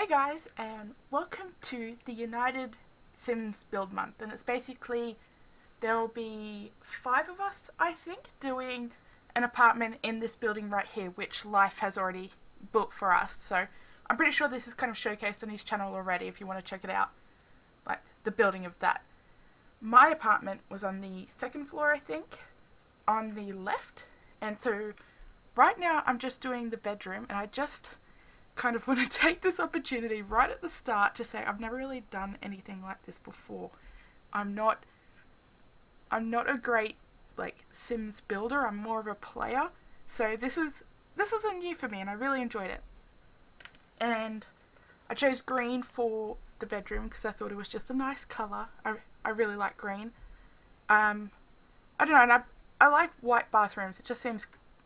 Hey guys, and welcome to the United Sims Build Month. And it's basically, there will be 5 of us, I think, doing an apartment in this building right here, which Life has already built for us. So I'm pretty sure this is kind of showcased on his channel already if you want to check it out, like the building of that. My apartment was on the 2nd floor, I think, on the left. And so right now I'm just doing the bedroom, and I just kind of want to take this opportunity right at the start to say I've never really done anything like this before. I'm not a great Sims builder. I'm more of a player. So this was a new for me, and I really enjoyed it. And I chose green for the bedroom because I thought it was just a nice color. I really like green. I don't know, and I like white bathrooms. It just seems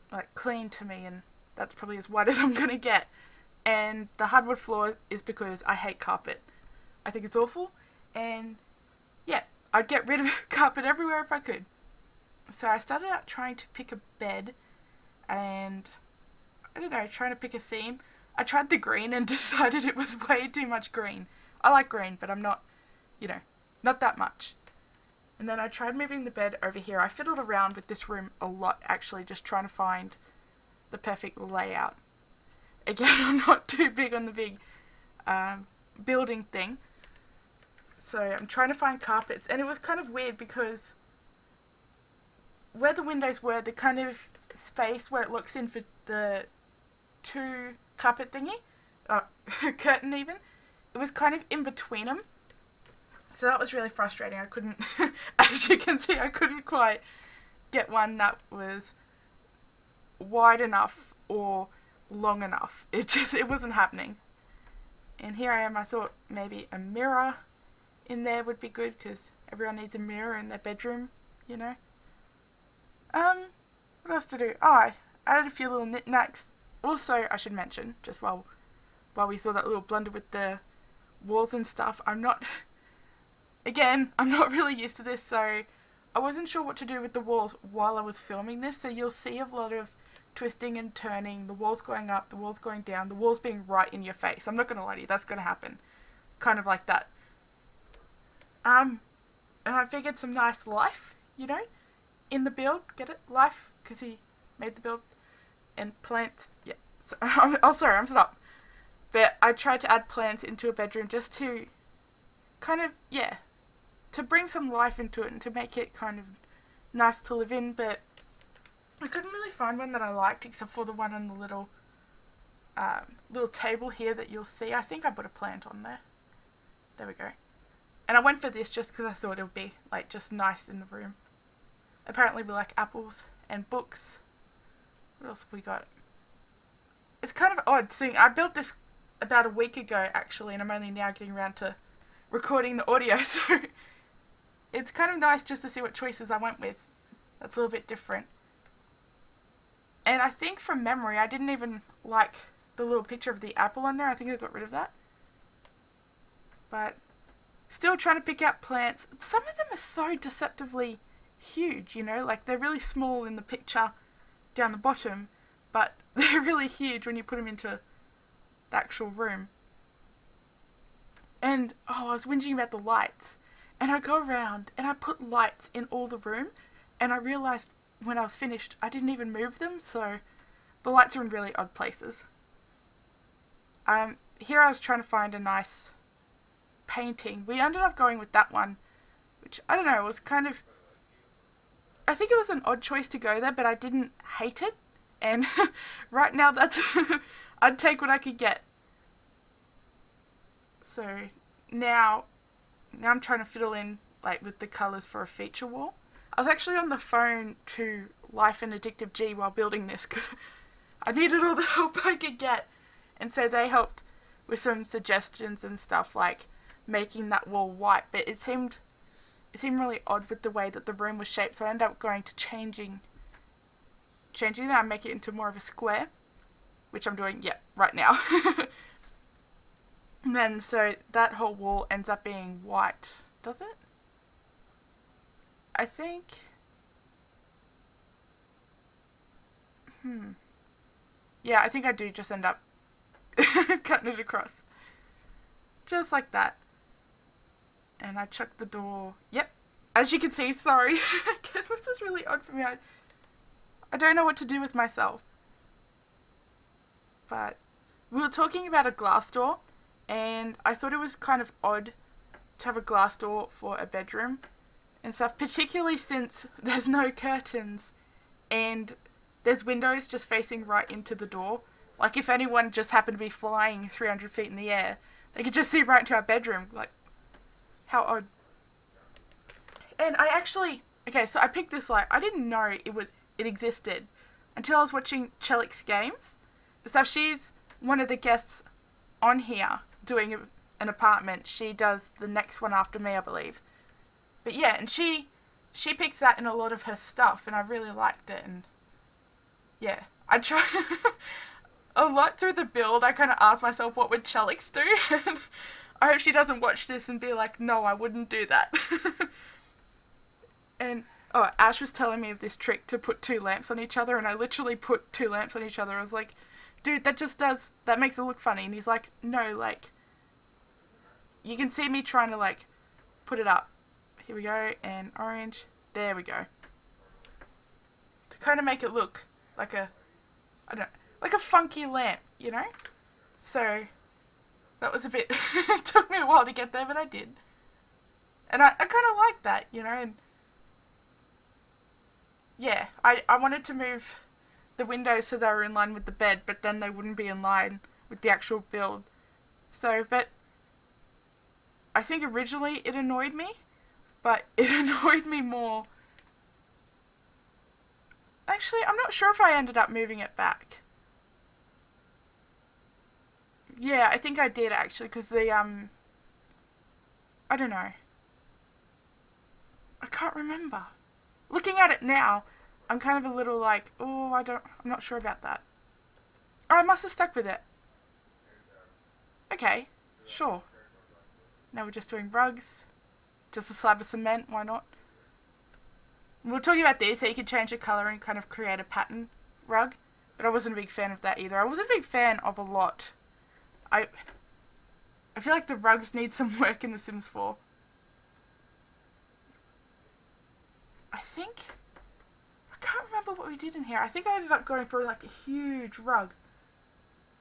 like clean to me, and that's probably as white as I'm gonna get. And the hardwood floor is because I hate carpet. I think it's awful, and yeah, I'd get rid of carpet everywhere if I could. So I started out trying to pick a bed, and I don't know, trying to pick a theme. I tried the green and decided it was way too much green. I like green, but I'm not, not that much. And then I tried moving the bed over here. I fiddled around with this room a lot, actually, just trying to find the perfect layout. Again, I'm not too big on the big building thing. So I'm trying to find carpets. And it was kind of weird because where the windows were, the kind of space where it looks in for the 2 carpet thingy, curtain even, it was kind of in between them. So that was really frustrating. I couldn't, as you can see, I couldn't quite get one that was wide enough or long enough. It wasn't happening. And here I am. I thought maybe a mirror in there would be good because everyone needs a mirror in their bedroom, What else to do? Oh, I added a few little knickknacks. Also, I should mention, just while we saw that little blunder with the walls and stuff, I'm not really used to this, so I wasn't sure what to do with the walls while I was filming this, so you'll see a lot of twisting and turning, the walls going up, the walls going down, the walls being right in your face. I'm not going to lie to you, that's going to happen. Kind of like that. And I figured some nice life, in the build. Get it? Life, because he made the build. And plants, yeah. So, I'm stopped. But I tried to add plants into a bedroom just to kind of, to bring some life into it and to make it kind of nice to live in, but I couldn't really find one that I liked except for the one on the little table here that you'll see. I think I put a plant on there. There we go. And I went for this just because I thought it would be just nice in the room. Apparently we like apples and books. What else have we got? It's kind of odd seeing, I built this about a week ago actually, and I'm only now getting around to recording the audio, so it's kind of nice just to see what choices I went with. That's a little bit different. And I think from memory, I didn't even like the little picture of the apple on there. I think I got rid of that. But still trying to pick out plants. Some of them are so deceptively huge, they're really small in the picture down the bottom, but they're really huge when you put them into the actual room. And, I was whinging about the lights. And I go around and I put lights in all the room, and I realised when I was finished, I didn't even move them, so the lights are in really odd places. Here I was trying to find a nice painting. We ended up going with that one, which, I don't know, it was kind of, I think it was an odd choice to go there, but I didn't hate it, and right now that's, I'd take what I could get. So now I'm trying to fiddle in, with the colours for a feature wall. I was actually on the phone to Life and Addictive G while building this because I needed all the help I could get. And so they helped with some suggestions and stuff like making that wall white. But it seemed really odd with the way that the room was shaped. So I ended up going to changing that and make it into more of a square, which I'm doing, right now. And then so that whole wall ends up being white. Does it? I think, yeah, I think I do just end up cutting it across. just like that. And I chucked the door. Yep. As you can see, sorry. This is really odd for me. I don't know what to do with myself. But we were talking about a glass door, and I thought it was kind of odd to have a glass door for a bedroom and stuff, particularly since there's no curtains and there's windows just facing right into the door. Like, if anyone just happened to be flying 300 feet in the air, they could just see right into our bedroom. Like, how odd. And I actually... Okay, so I picked this light. I didn't know it existed until I was watching Chelix Games. So she's one of the guests on here doing an apartment. She does the next one after me, I believe. But yeah, and she picks that in a lot of her stuff, and I really liked it. And yeah, I try a lot through the build. I kind of asked myself, what would Chelix do? And I hope she doesn't watch this and be like, no, I wouldn't do that. And Ash was telling me of this trick to put two lamps on each other, and I literally put two lamps on each other. I was like, dude, that makes it look funny. And he's like, no, like, you can see me trying to, like, put it up. Here we go, and orange. There we go. To kind of make it look like like a funky lamp, you know? So, that was a bit, it took me a while to get there, but I did. And I kind of like that, you know, and yeah, I wanted to move the windows so they were in line with the bed, but then they wouldn't be in line with the actual build. So, but I think originally it annoyed me, but it annoyed me more. Actually, I'm not sure if I ended up moving it back. Yeah, I think I did actually, because the, I don't know. I can't remember. Looking at it now, I'm kind of a little like, oh, I'm not sure about that. Oh, I must have stuck with it. Okay, sure. Now we're just doing rugs. Just a slab of cement, why not? We were talking about these, so you could change the colour and kind of create a pattern rug. But I wasn't a big fan of that either. I wasn't a big fan of a lot. I feel like the rugs need some work in The Sims 4. I can't remember what we did in here. I think I ended up going for like a huge rug.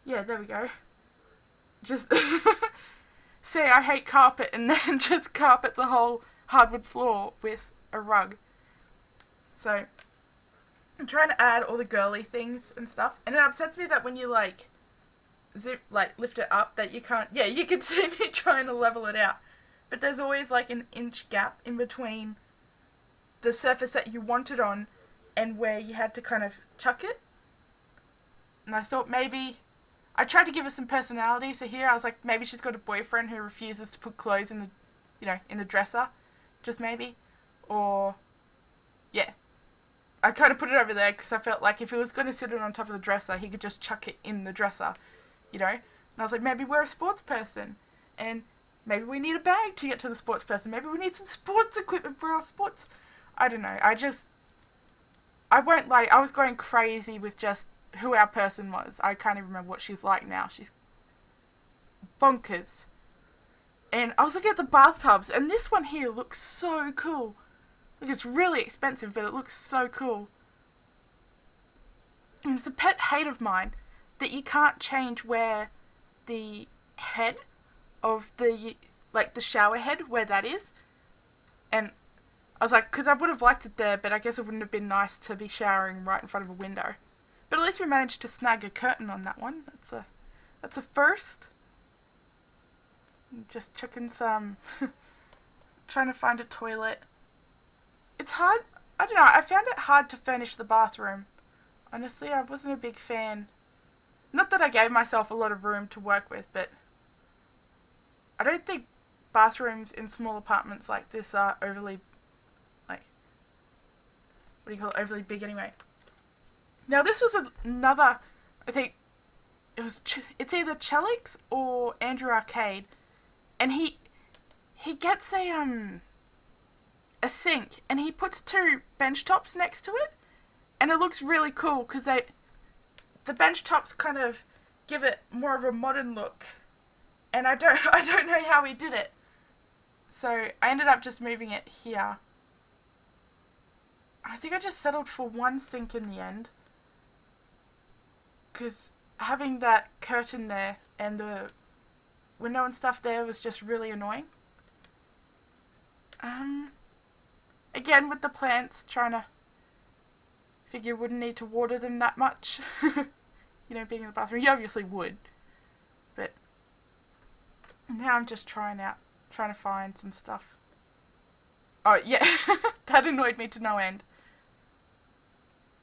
Yeah, there we go. Just say I hate carpet and then just carpet the whole hardwood floor with a rug. So I'm trying to add all the girly things and stuff, and it upsets me that when you like lift it up that you can't. Yeah, you can see me trying to level it out, but there's always like an inch gap in between the surface that you want it on and where you had to kind of chuck it. And I thought maybe I tried to give her some personality, so here I was like, maybe she's got a boyfriend who refuses to put clothes in the, you know, in the dresser, just maybe. Or yeah, I kind of put it over there because I felt like if he was going to sit it on top of the dresser, he could just chuck it in the dresser, you know. And I was like, maybe we're a sports person, and maybe we need a bag to get to the sports person. Maybe we need some sports equipment for our sports. I don't know. I won't lie. I was going crazy with just who our person was. I can't even remember what she's like now. She's bonkers. And I was looking at the bathtubs, and this one here looks so cool. Like, it's really expensive, but it looks so cool. And it's a pet hate of mine that you can't change where the head of the, like, the shower head, where that is. And I was like, because I would have liked it there, but I guess it wouldn't have been nice to be showering right in front of a window. But at least we managed to snag a curtain on that one. That's a first. Just chucking some, trying to find a toilet. It's hard, I don't know, I found it hard to furnish the bathroom. Honestly, I wasn't a big fan. Not that I gave myself a lot of room to work with, but I don't think bathrooms in small apartments like this are overly, like, what do you call it, overly big anyway. Now this was another, I think, it's either Chelix or Andrew Arcade, and he gets a sink, and he puts two bench tops next to it, and it looks really cool, because the bench tops kind of give it more of a modern look, and I don't know how he did it. So I ended up just moving it here. I think I just settled for one sink in the end, because having that curtain there and the window and stuff there was just really annoying. Again, with the plants, trying to figure you wouldn't need to water them that much. Being in the bathroom. You obviously would. But now I'm just trying to find some stuff. Oh, yeah. That annoyed me to no end.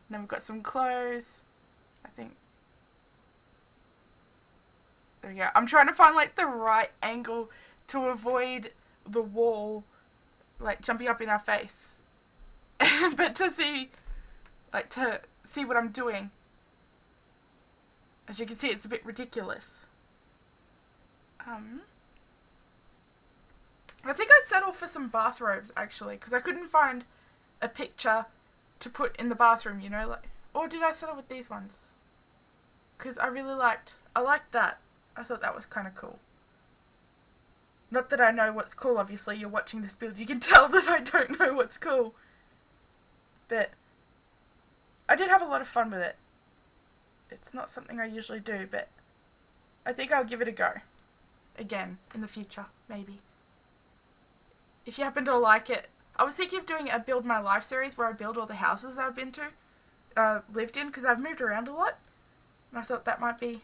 And then we've got some clothes. I think. There we go. I'm trying to find, the right angle to avoid the wall, jumping up in our face. But to see what I'm doing. As you can see, it's a bit ridiculous. I think I settled for some bathrobes, actually, because I couldn't find a picture to put in the bathroom, or did I settle with these ones? Because I liked that. I thought that was kind of cool. Not that I know what's cool, obviously, you're watching this build, you can tell that I don't know what's cool. But I did have a lot of fun with it. It's not something I usually do, but I think I'll give it a go. Again, in the future, maybe. If you happen to like it, I was thinking of doing a Build My Life series where I build all the houses I've been to, lived in, because I've moved around a lot. And I thought that might be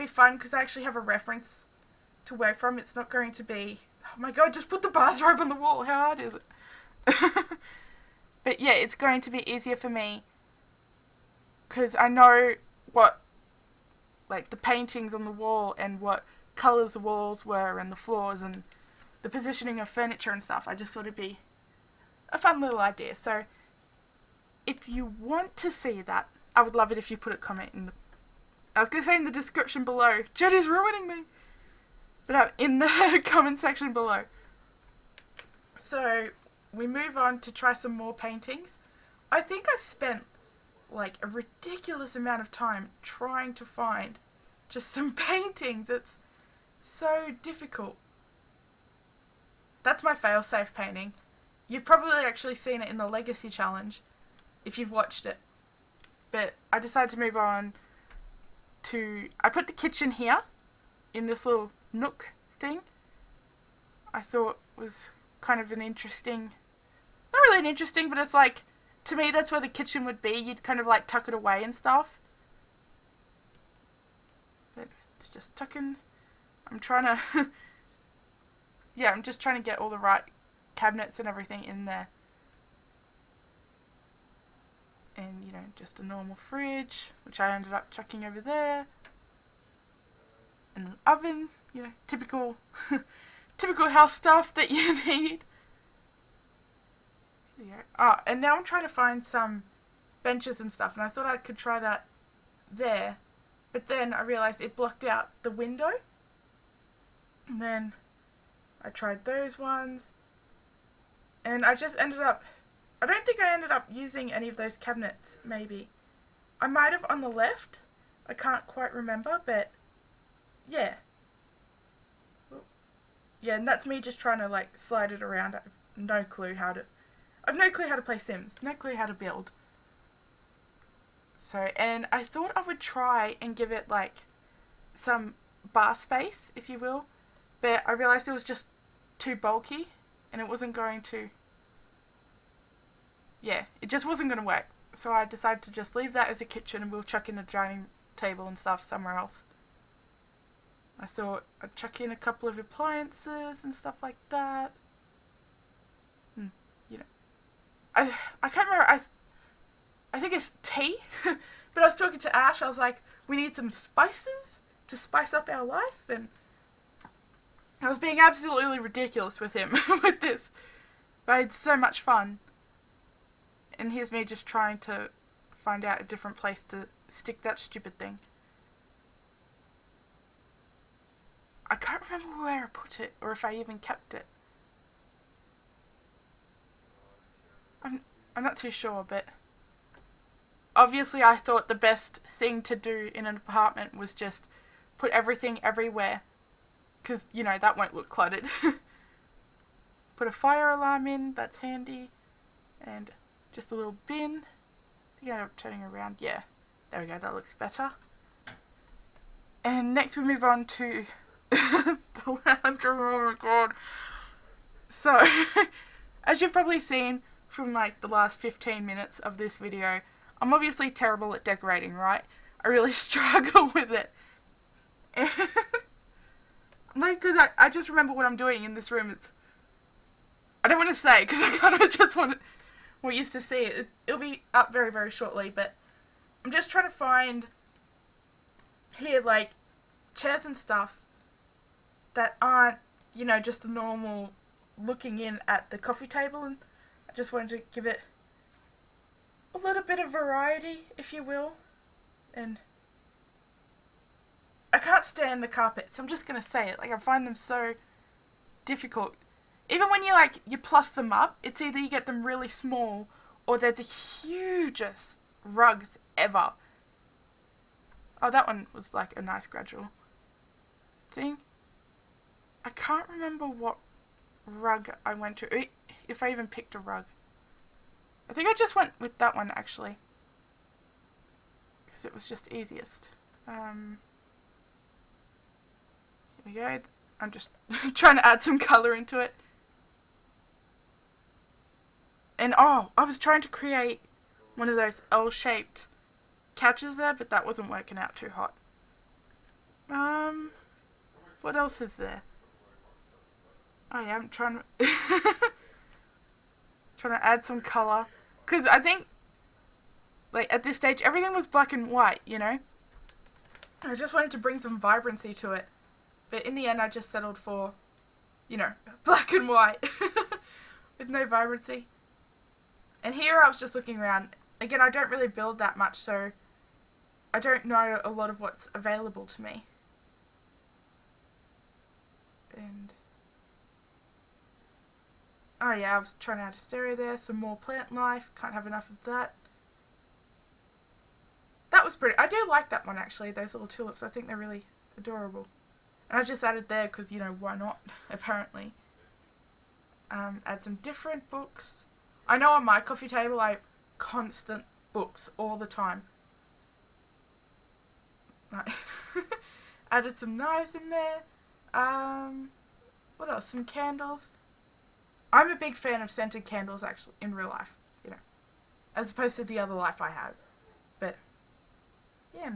fun, because I actually have a reference to work from. It's not going to be, oh my god, just put the bathrobe on the wall, how hard is it? But yeah, it's going to be easier for me, because I know what, the paintings on the wall and what colours the walls were and the floors and the positioning of furniture and stuff. I just thought it'd be a fun little idea. So if you want to see that, I would love it if you put a comment in the description below. Jodie's ruining me. But in the comment section below. So we move on to try some more paintings. I think I spent a ridiculous amount of time trying to find just some paintings. It's so difficult. That's my fail-safe painting. You've probably actually seen it in the Legacy Challenge, if you've watched it. But I decided to move on to... I put the kitchen here, in this little nook thing. I thought was kind of an interesting... Not really an interesting, but it's to me that's where the kitchen would be. You'd kind of tuck it away and stuff. But it's just tucking... I'm trying to... Yeah, I'm just trying to get all the right cabinets and everything in there. And, just a normal fridge, which I ended up chucking over there. And an oven, typical typical house stuff that you need. Yeah. And now I'm trying to find some benches and stuff, and I thought I could try that there. But then I realised it blocked out the window. And then I tried those ones. And I just ended up... I don't think I ended up using any of those cabinets, maybe. I might have on the left. I can't quite remember, but... Yeah. Yeah, and that's me just trying to, slide it around. I have no clue how to play Sims. No clue how to build. So, and I thought I would try and give it, some bar space, if you will. But I realised it was just too bulky, and it wasn't going to... Yeah, it just wasn't going to work. So I decided to just leave that as a kitchen, and we'll chuck in a dining table and stuff somewhere else. I thought I'd chuck in a couple of appliances and stuff like that. I can't remember, I think it's tea, but I was talking to Ash, I was like, we need some spices to spice up our life, and I was being absolutely ridiculous with him with this, but I had so much fun, and here's me just trying to find out a different place to stick that stupid thing. I can't remember where I put it, or if I even kept it. I'm not too sure, but obviously I thought the best thing to do in an apartment was just put everything everywhere because, you know, that won't look cluttered. Put a fire alarm in, that's handy. And just a little bin. I think I'm turning around. Yeah, there we go, that looks better. And next we move on to the lounge. Oh my god. So, as you've probably seen from like the last 15 minutes of this video, I'm obviously terrible at decorating, right? I really struggle with it. Like, because I just remember what I'm doing in this room. I don't want to say, because I kind of just want you to see it. It'll be up very, very shortly, but I'm just trying to find here, like, chairs and stuff that aren't, you know, just the normal looking in at the coffee table, and I just wanted to give it a little bit of variety, if you will. And I can't stand the carpets, I'm just going to say it. Like, I find them so difficult. Even when you plus them up, it's either you get them really small or they're the hugest rugs ever. Oh, that one was like a nice gradual thing. I can't remember what rug I went to, if I even picked a rug. I think I just went with that one, actually, because it was just easiest. Here we go. I'm just trying to add some colour into it. And oh, I was trying to create one of those L-shaped couches there, but that wasn't working out too hot. What else is there? Oh yeah, I'm trying to trying to add some colour, because I think, like, at this stage everything was black and white, you know. I just wanted to bring some vibrancy to it, but in the end I just settled for, you know, black and white with no vibrancy. And here I was just looking around. Again, I don't really build that much, so I don't know a lot of what's available to me. And oh yeah, I was trying to add a stereo there, some more plant life, can't have enough of that. That was pretty. I do like that one, actually, those little tulips. I think they're really adorable. And I just added there because, you know, why not, apparently. Add some different books. I know on my coffee table I have constant books all the time. Added some knives in there. What else? Some candles. I'm a big fan of scented candles, actually, in real life, you know, as opposed to the other life I have. But yeah,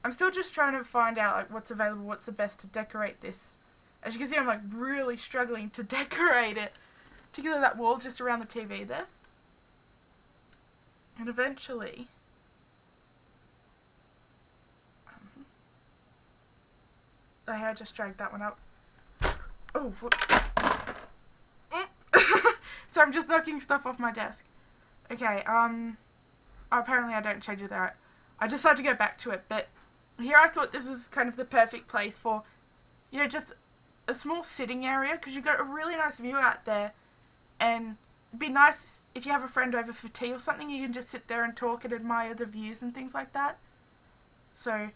I'm still just trying to find out, like, what's available, what's the best to decorate this. As you can see, I'm like really struggling to decorate it. Particularly that wall just around the TV there. And eventually, I just dragged that one up. Oh, whoops. So I'm just knocking stuff off my desk. Okay, apparently I don't change it there. I decided to go back to it, but here I thought this was kind of the perfect place for, you know, just a small sitting area, because you've got a really nice view out there. And it'd be nice if you have a friend over for tea or something, you can just sit there and talk and admire the views and things like that. So,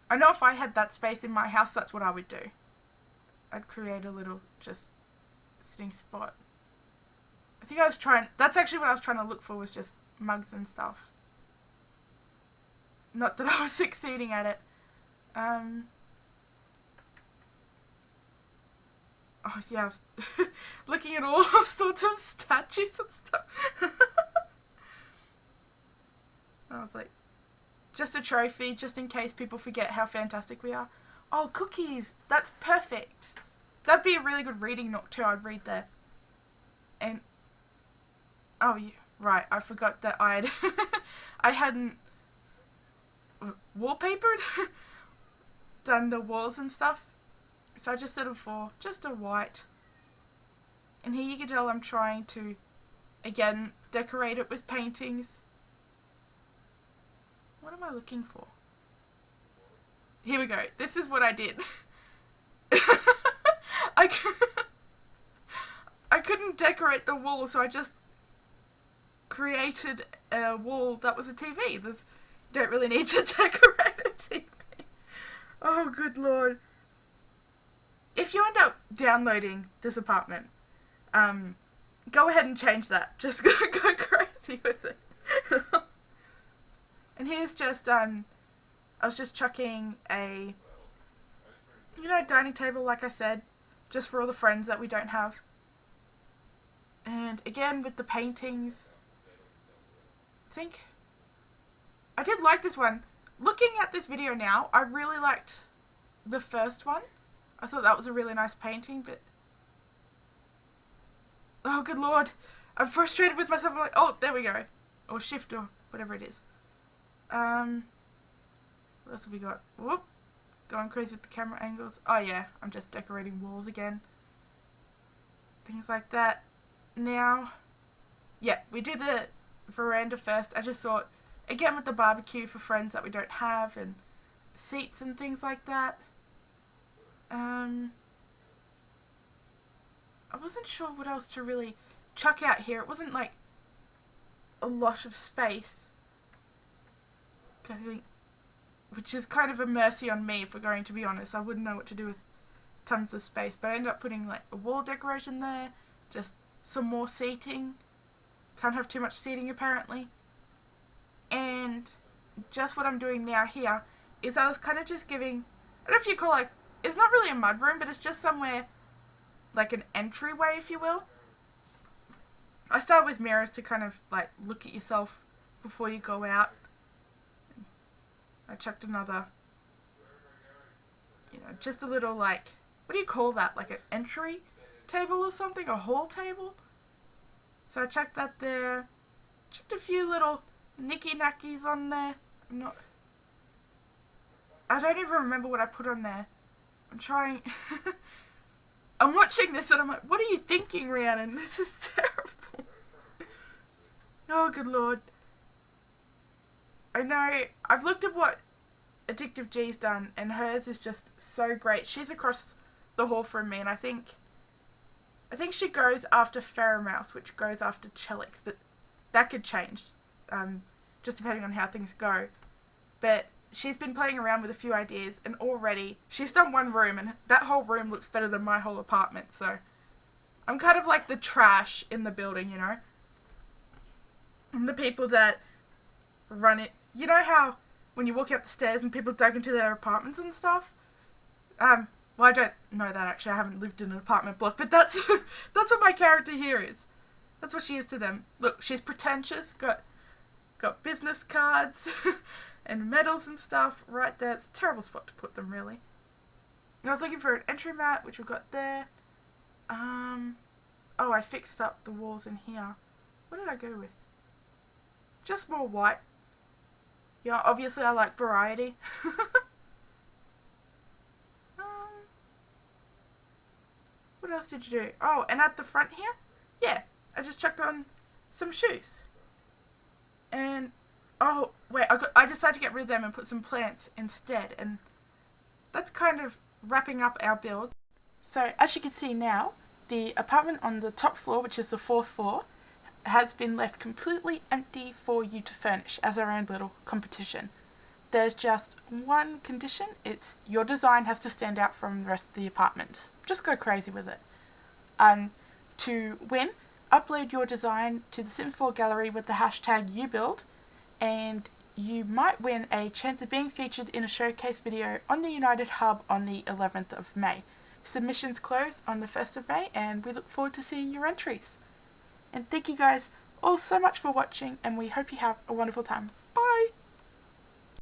I know if I had that space in my house, that's what I would do. I'd create a little, just, sitting spot. I think that's actually what I was trying to look for, was just mugs and stuff. Not that I was succeeding at it. Oh yeah, I was looking at all sorts of statues and stuff. I was like, just a trophy, just in case people forget how fantastic we are. Oh, cookies! That's perfect! That'd be a really good reading nook too, I'd read there. And, oh yeah, right, I forgot that I hadn't wallpapered, done the walls and stuff. So I just settled for just a white. And here you can tell I'm trying to, again, decorate it with paintings. What am I looking for? Here we go. This is what I did. I couldn't decorate the wall, so I just created a wall that was a TV. You don't really need to decorate a TV. Oh, good lord. downloading this apartment. Go ahead and change that. Just go crazy with it. And here's just, I was just chucking a, dining table, like I said, just for all the friends that we don't have. And again, with the paintings, I think I did like this one. Looking at this video now, I really liked the first one. I thought that was a really nice painting, but oh, good lord. I'm frustrated with myself. I'm like, oh, there we go. Or shift or whatever it is. What else have we got? Whoop. Going crazy with the camera angles. Oh, yeah. I'm just decorating walls again. Things like that. Now, yeah, we do the veranda first. I just thought, again, with the barbecue for friends that we don't have and seats and things like that. I wasn't sure what else to really chuck out here. It wasn't like a lot of space, I think, which is kind of a mercy on me, if we're going to be honest. I wouldn't know what to do with tons of space, but I ended up putting like a wall decoration there, just some more seating. Can't have too much seating apparently. And just what I'm doing now here is I was kind of just giving, I don't know if you call it, it's not really a mudroom, but it's just somewhere like an entryway, if you will. I start with mirrors to kind of like look at yourself before you go out. I chucked another, just a little like, what do you call that? Like an entry table or something? A hall table? So I chucked that there. Chucked a few little knicky-knackies on there. I don't even remember what I put on there. I'm trying. I'm watching this and I'm like, what are you thinking, Rhiannon? This is terrible. Oh, good lord. I know, I've looked at what Addictive G's done, and hers is just so great. She's across the hall from me, and I think she goes after Ferromouse, which goes after Chelix, but that could change, just depending on how things go. But she's been playing around with a few ideas, and already she's done one room, and that whole room looks better than my whole apartment, so I'm kind of like the trash in the building, I'm the people that run it. You know how when you walk up the stairs and people dug into their apartments and stuff? Well, I don't know that actually. I haven't lived in an apartment block, but that's what my character here is. That's what she is to them. Look, she's pretentious, got business cards and medals and stuff right there. It's a terrible spot to put them, really. And I was looking for an entry mat, which we've got there. Oh, I fixed up the walls in here. What did I go with? Just more white. Yeah, obviously I like variety. What else did you do? Oh, and at the front here, yeah, I just chucked on some shoes. And, oh, wait, I decided to get rid of them and put some plants instead. And that's kind of wrapping up our build. So, as you can see now, the apartment on the top floor, which is the 4th floor, has been left completely empty for you to furnish as our own little competition. There's just one condition. It's your design has to stand out from the rest of the apartment. Just go crazy with it. To win, upload your design to the Sims 4 gallery with the hashtag YouBuild, and you might win a chance of being featured in a showcase video on the United Hub on the 11th of May. Submissions close on the 1st of May, and we look forward to seeing your entries. And thank you guys all so much for watching, and we hope you have a wonderful time.